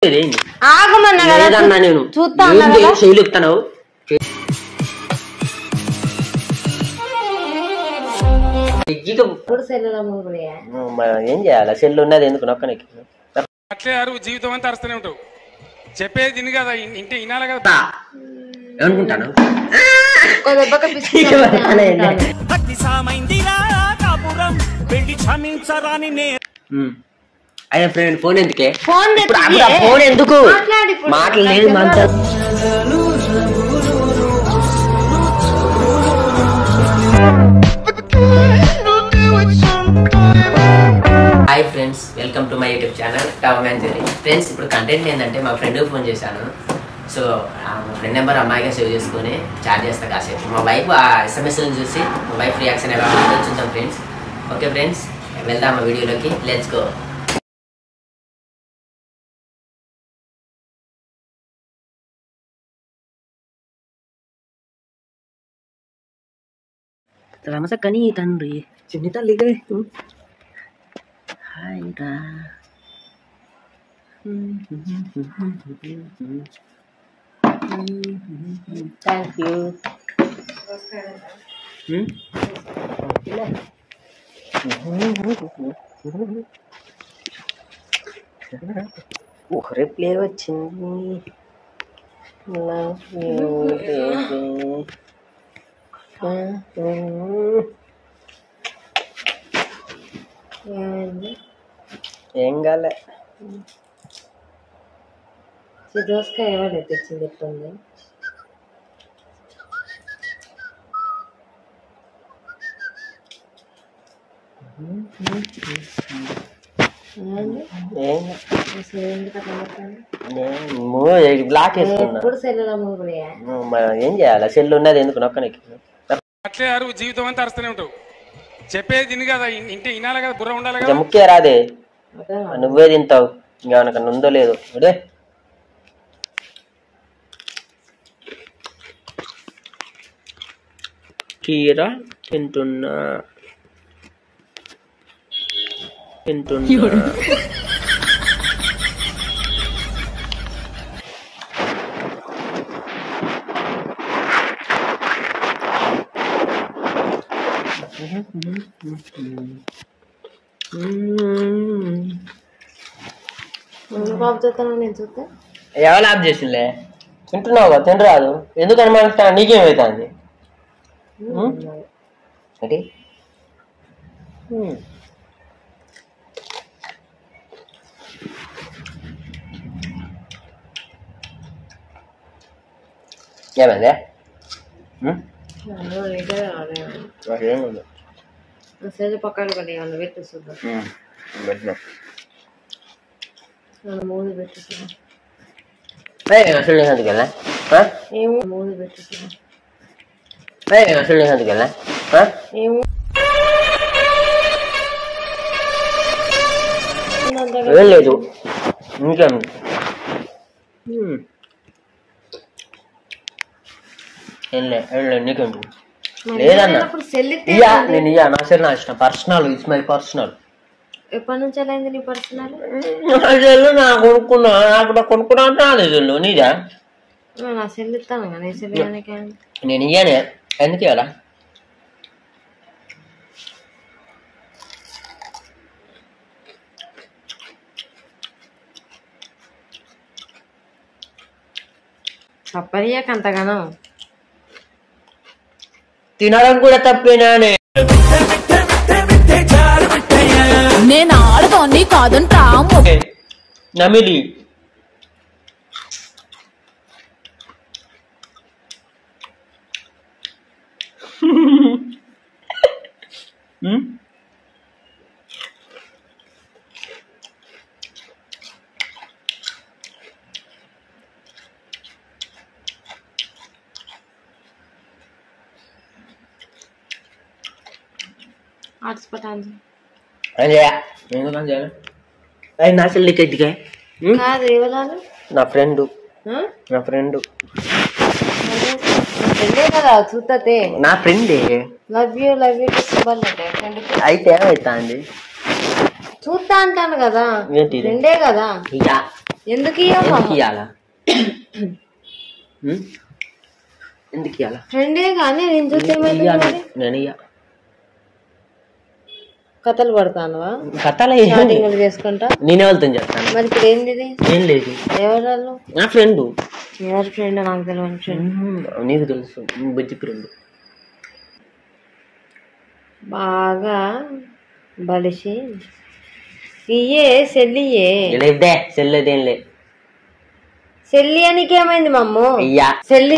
ఆగమన్నా కదా నేను చూస్తా చేయలుగుతావు ఏం చేయాలి సెల్లు ఉన్నది ఎందుకు నొక్కనికి అట్లే అరువు జీవితం అంతా అరుస్తూనే ఉంటావు చెప్పేది తిని కదా ఇంటి వినాలి కదా ఏమనుకుంటాను అయ్యా ఫ్రెండ్ ఫోన్ ఎందుకే ఫోన్ ఎందుకు మాట్లాడలేదు hi friends, welcome to my YouTube channel Tom and Jerry. Friends, ఇప్పుడు కంటెంట్ ఏంటంటే మా ఫ్రెండ్కి ఫోన్ చేశాను. సో మా ఫ్రెండ్ నెంబర్ అమ్మాయిగా సేవ్ చేసుకుని చాట్ చేస్తా కాసేపు. మా వైఫ్ ఆ ఎస్ఎంఎస్లను చూసి మా వైఫ్ రియాక్షన్ ఎలా ఉంటుందో చూద్దాం ఫ్రెండ్స్. ఓకే ఫ్రెండ్స్, వెళ్దాం మా వీడియోలోకి. Let's go. Salamat sa kanitan, Ri. Sinita ligay. Hi, Ra. Thank you. Reply వచ్చింది. Love you, baby. ఏం కాలే దోసకాయ ఎవరు తెచ్చింది ఎట్లుంది బ్లాక్ ఎప్పుడు సెల్లు ఏం చేయాలి సెల్లు ఉన్నది ఎందుకు నొక్కనికి అట్లే అరువు జీవితం అంతా అరుస్తూనే ఉంటావు చెప్పేది తిని కదా ఇంటి వినాలి కదా బుర్ర ఉండాలి కదా ముఖ్య రాదే నువ్వే తింటావు ఇంకా ఉందో లేదు అదే కీర తింటున్నా ఎవరు ఆఫ్ చేసిందే తింటున్నావు కదా తినరాదు ఎందుకు అనుమానిస్తా నీకేమవుతుంది అంటే ఏమైందే పక్కన కూడా ఏమన్నా పెట్టు చూద్దాం మూడు పెట్టు అసలు ఎందుకెళ్ళా మూడు పెట్టు అసలు ఎందుకెళ్ళా లేదు ఇంకేం నీకేంటి లేదన్నా నేను ఇయ్యా నా సరే నా ఇష్టం పర్సనల్ ఇట్స్ మై పర్సనల్ ఎప్పటి నుంచి ఎలా అయింది నీ పర్సనల్ సెల్లు నా కొనుక్కున్నా నాకు కొనుక్కున్నా అంటే నా సెల్లు నీదా నా సెల్ ఇస్తాను నీ సెల్ నేను ఇయ్యానే ఎందుకు ఇవ్వాలా తప్పనియాక అంతగానో తినడం కూడా తప్పేనానే నేను ఆడదాన్ని కాదంటా నమిలి హాట్స్పాట్ ఆన్ ఎందుకు నా సెల్లికి ఎదిగా కాదు ఎవరు నా ఫ్రెండ్ కదా చూస్తే నా ఫ్రెండే లవ్ యూ అయితే ఏమైతా అండి చూస్తా అంటాను కదా ఫ్రెండే కదా ఎందుకు ఇవ్వాలా ఎందుకు ఇవ్వాలా ఫ్రెండే కానీ నేను చూస్తే నేను కథలు పడతానువా కథలు చేసుకుంటా నేనే వెళ్తాను చెప్తాను మరి ఇప్పుడు ఏంది ఏం లేదు ఎవరు నా ఫ్రెండ్ ఎవరి ఫ్రెండ్ నాకు తెలియని ఫ్రెండ్ నీకు తెలుసు బుజ్జి ఫ్రెండ్ బాగా బలిసి ఇయ్యే సెల్లియే లేదే సెల్లేదేం లే సెల్లి అనికి ఏమైంది మమ్ము ఇయ్యా సెల్లి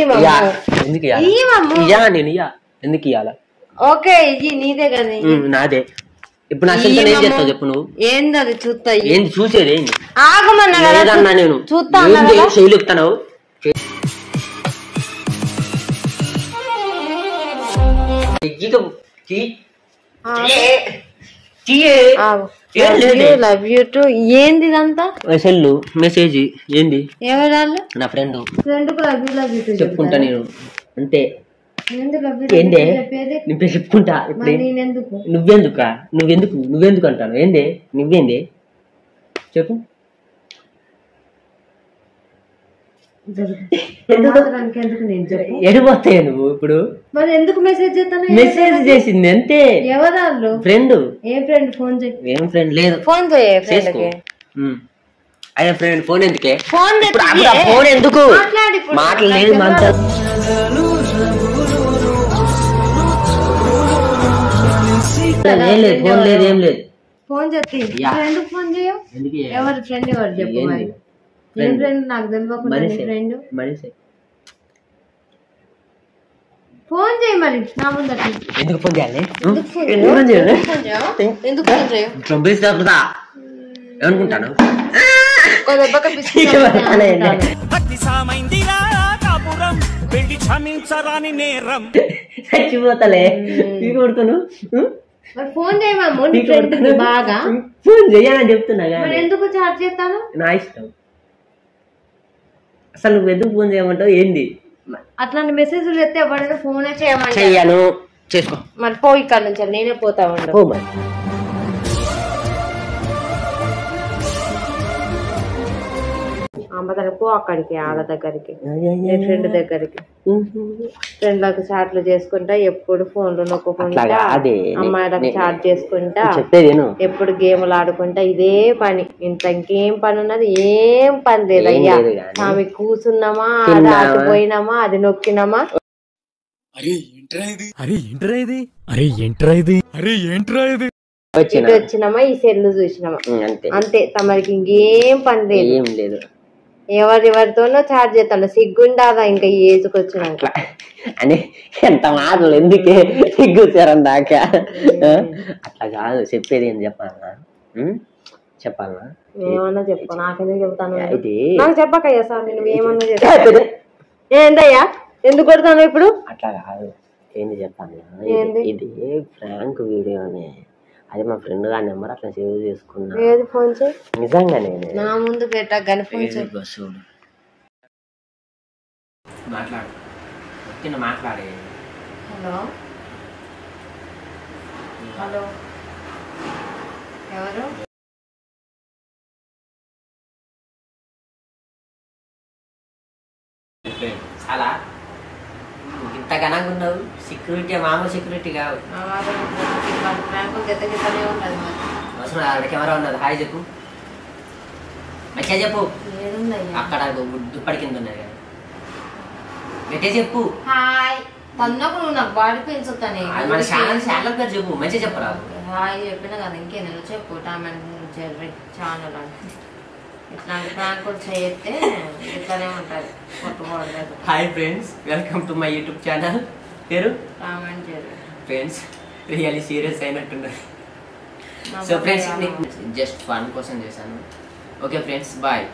ఎందుకు ఇయ్యి మమ్ము ఇయ్యా నేను ఇయ్యా ఎందుకు ఇయ్యాలా ఓకే ఇయ్యి నీదే కదా నాదే ఇప్పుడు నా చెల్లి ఏం చేస్తావు చెప్పు నువ్వు ఏంది అది చూస్తా ఏంది చూసేది ఏంది ఆగమన్నా నేను చూస్తా శైలి చెప్తాను లవ్ యూ టు ఏంది ఇదంతా సెల్లు మెసేజ్ ఏంది ఎవరాళ్ళు నా ఫ్రెండ్ ఫ్రెండ్ కు లవ్ యూ టు చెప్పుకుంటా నేను అంతే ఏందే నేను చెప్పుకుంటా ఇప్పుడు నువ్వెందుకు అంటాను ఏంది నువ్వేంది చెప్పు ఎడిపోతాయి నువ్వు ఇప్పుడు మరి ఎందుకు మెసేజ్ చేస్తాను మెసేజ్ చేసింది అంతే ఎవరాళ్ళు ఫ్రెండ్ ఏ ఫ్రెండ్ ఫోన్ చేయి ఏం ఫ్రెండ్ లేదు ఫోన్ చేసుకో అదే ఫ్రెండ్ ఫోన్ ఎందుకే ఫోన్ ఫోన్ ఎందుకు మాట్లాడలేదు ఫోన్ లేదు ఏం లేదు ఫోన్ చేస్తే ఎందుకు ఫోన్ చేయవు ఎవరి ఫ్రెండ్ ఎవరు చెప్పు మరి ఏం ఫ్రెండ్ నాకు తెలియకుండా ఫ్రెండ్ మనిషి ఫోన్ చేయి మరి నా ముందట ఎందుకు ఫోన్ చేయాలి ఎందుకు ఫోన్ చేయవు ఏమనుకుంటాను చచ్చిపోతలే కొడుతాను ఫోన్ చేయమమ్మ బాగా ఫోన్ చెయ్యాలని చెప్తున్నా ఎందుకు చార్జ్ చేస్తాను నా ఇష్టం అసలు నువ్వు ఎందుకు ఫోన్ చేయమంటావు ఏంది అట్లాంటి మెసేజ్లు ఎత్తే ఎవరైనా ఫోనే చేయమని చెయ్యను చేసుకో మరి పో ఇక్కడ నుంచి నేనే పోతా ఉండు అమ్మ పో అక్కడికి ఆడ దగ్గరికి ఫ్రెండ్ దగ్గరికి ఫ్రెండ్లకు చాట్లు చేసుకుంటా ఎప్పుడు ఫోన్లు నొక్కుంటా అమ్మాయిలకు చాట్ చేసుకుంటా ఎప్పుడు గేములు ఆడుకుంటా ఇదే పని ఇంకేం పని ఉన్నది ఏం పని లేదయ్యా ఆమె కూర్చున్నామా అది ఆడిపోయినామా అది నొక్కినామా ఇటు వచ్చినామా ఈ సెల్లు చూసినామా అంతే తమరికి ఇంకేం పని లేదు ఎవరితోనో చార్జ్ చేస్తాను సిగ్గుండాదా ఇంకా ఈ ఏజ్కి వచ్చినాక అని ఎంత మాటలు ఎందుకే సిగ్గుచ్చారని దాకా అట్లా కాదు చెప్పేది ఏం చెప్పాలనా ఏమన్నా చెప్పు నాకెందుకు చెప్తాను నాకు చెప్పకయ్యా సార్ నేను ఏమన్నా చెప్తాను ఏందయ్యా ఎందుకు కొడతాను ఇప్పుడు అట్లా కాదు ఏంది చెప్పాను ఇది ఫ్రాంక్ వీడియోనే అది మా ఫ్రెండ్ గా నెంబర్ అట్లా సేవ్ చేసుకున్నా ఏది ఫోన్ చేయి నిజంగానే నా ముందు పెట్టా కానీ ఫోన్ చేయి మాట్లాడు మాట్లాడే హలో హలో ఎవరు చాలా ఇంత ఘనంగా ఉన్నావు సెక్యూరిటీ మామూలు సెక్యూరిటీ కావు కెమెరా ఉన్నది హాయ్ చెప్పు మంచిగా చెప్పు అక్కడ దుప్పటి కింద ఉన్నది కదా గట్టే చెప్పు హాయ్ తన్నప్పుడు నాకు బాడీ పెయిన్స్ వస్తానే మన ఛానల్ పేరు చెప్పు మంచిగా చెప్పరా హాయ్ చెప్పినా కదా ఇంకేందో చెప్పు టామెన్ ఛానల్ అంటే ఇట్లాంటి ప్రాంకులు చేస్తే ఇట్లానే ఉంటుంది కొట్టుకోవడం. Hi friends, welcome to my YouTube channel. పేరు Tom and Jerry. Friends really serious అయినట్టున్నారు. సో ఫ్రెండ్స్ జస్ట్ ఫన్ కోసం చేశాను. Okay friends, bye.